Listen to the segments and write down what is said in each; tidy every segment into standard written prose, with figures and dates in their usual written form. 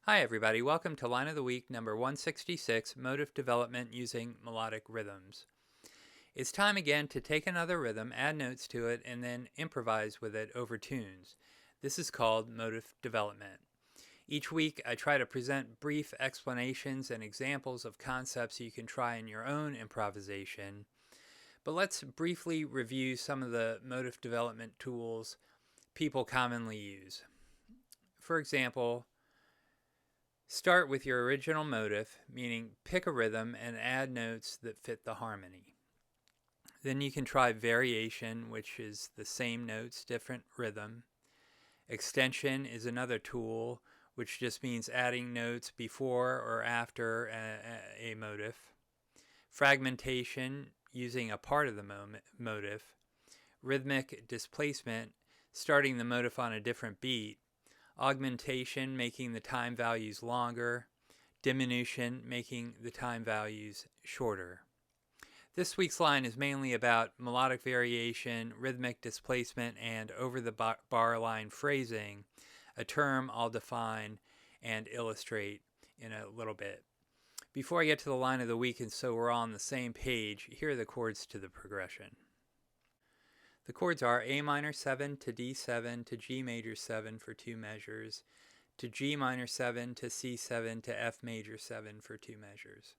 Hi everybody, welcome to Line of the Week number 166, Motif Development Using Melodic Rhythms. It's time again to take another rhythm, add notes to it, and then improvise with it over tunes. This is called Motif Development. Each week I try to present brief explanations and examples of concepts you can try in your own improvisation. But let's briefly review some of the motif development tools people commonly use. For example, start with your original motif, meaning pick a rhythm and add notes that fit the harmony. Then you can try variation, which is the same notes, different rhythm. Extension is another tool, which just means adding notes before or after a motif. Fragmentation, using a part of the motif. Rhythmic displacement, starting the motif on a different beat. Augmentation, making the time values longer. Diminution, making the time values shorter. This week's line is mainly about melodic variation, rhythmic displacement, and over-the-bar line phrasing, a term I'll define and illustrate in a little bit. Before I get to the line of the week, and so we're all on the same page, here are the chords to the progression. The chords are A minor 7 to D7 to G major 7 for 2 measures, to G minor 7 to C7 to F major 7 for 2 measures.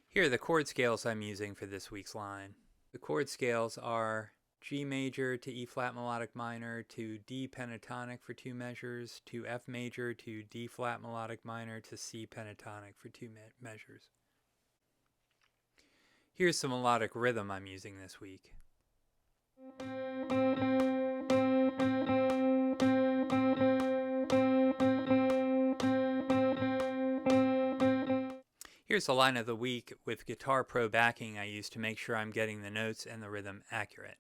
Here are the chord scales I'm using for this week's line. The chord scales are G major to E flat melodic minor to D pentatonic for 2 measures, to F major to D flat melodic minor to C pentatonic for 2 measures. Here's some melodic rhythm I'm using this week. Here's the line of the week with Guitar Pro backing I use to make sure I'm getting the notes and the rhythm accurate.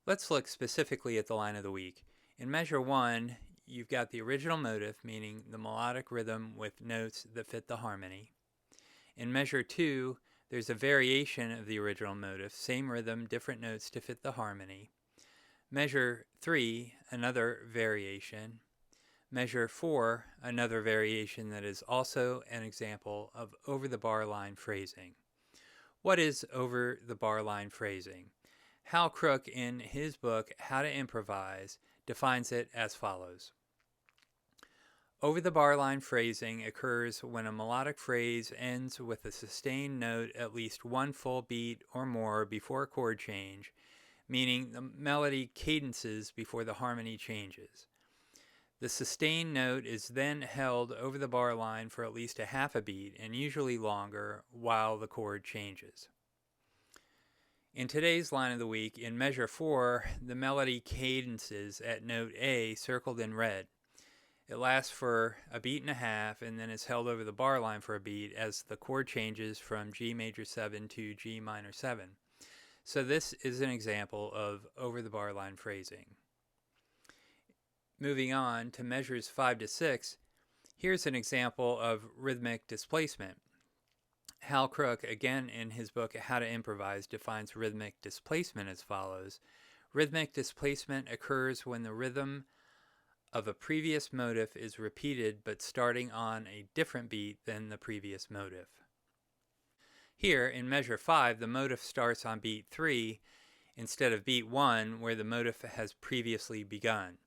Let's look specifically at the line of the week. In measure 1, you've got the original motif, meaning the melodic rhythm with notes that fit the harmony. In measure 2, there's a variation of the original motif, same rhythm, different notes to fit the harmony. Measure 3, another variation. Measure 4, another variation that is also an example of over-the-bar line phrasing. What is over-the-bar line phrasing? Hal Crook, in his book, How to Improvise, defines it as follows. Over-the-bar line phrasing occurs when a melodic phrase ends with a sustained note at least one full beat or more before a chord change, meaning the melody cadences before the harmony changes. The sustained note is then held over the bar line for at least a half a beat, and usually longer, while the chord changes. In today's line of the week, in measure 4, the melody cadences at note A, circled in red. It lasts for a beat and a half and then is held over the bar line for a beat as the chord changes from G major 7 to G minor 7. So this is an example of over the bar line phrasing. Moving on to measures 5 to 6, here's an example of rhythmic displacement. Hal Crook, again in his book How to Improvise, defines rhythmic displacement as follows. Rhythmic displacement occurs when the rhythm of a previous motif is repeated but starting on a different beat than the previous motif. Here, in measure 5, the motif starts on beat 3 instead of beat 1 where the motif has previously begun.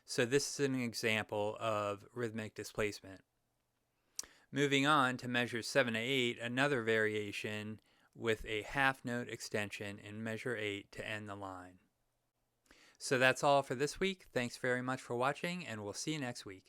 So this is an example of rhythmic displacement. Moving on to measures 7 to 8, another variation with a half note extension in measure 8 to end the line. So that's all for this week. Thanks very much for watching, and we'll see you next week.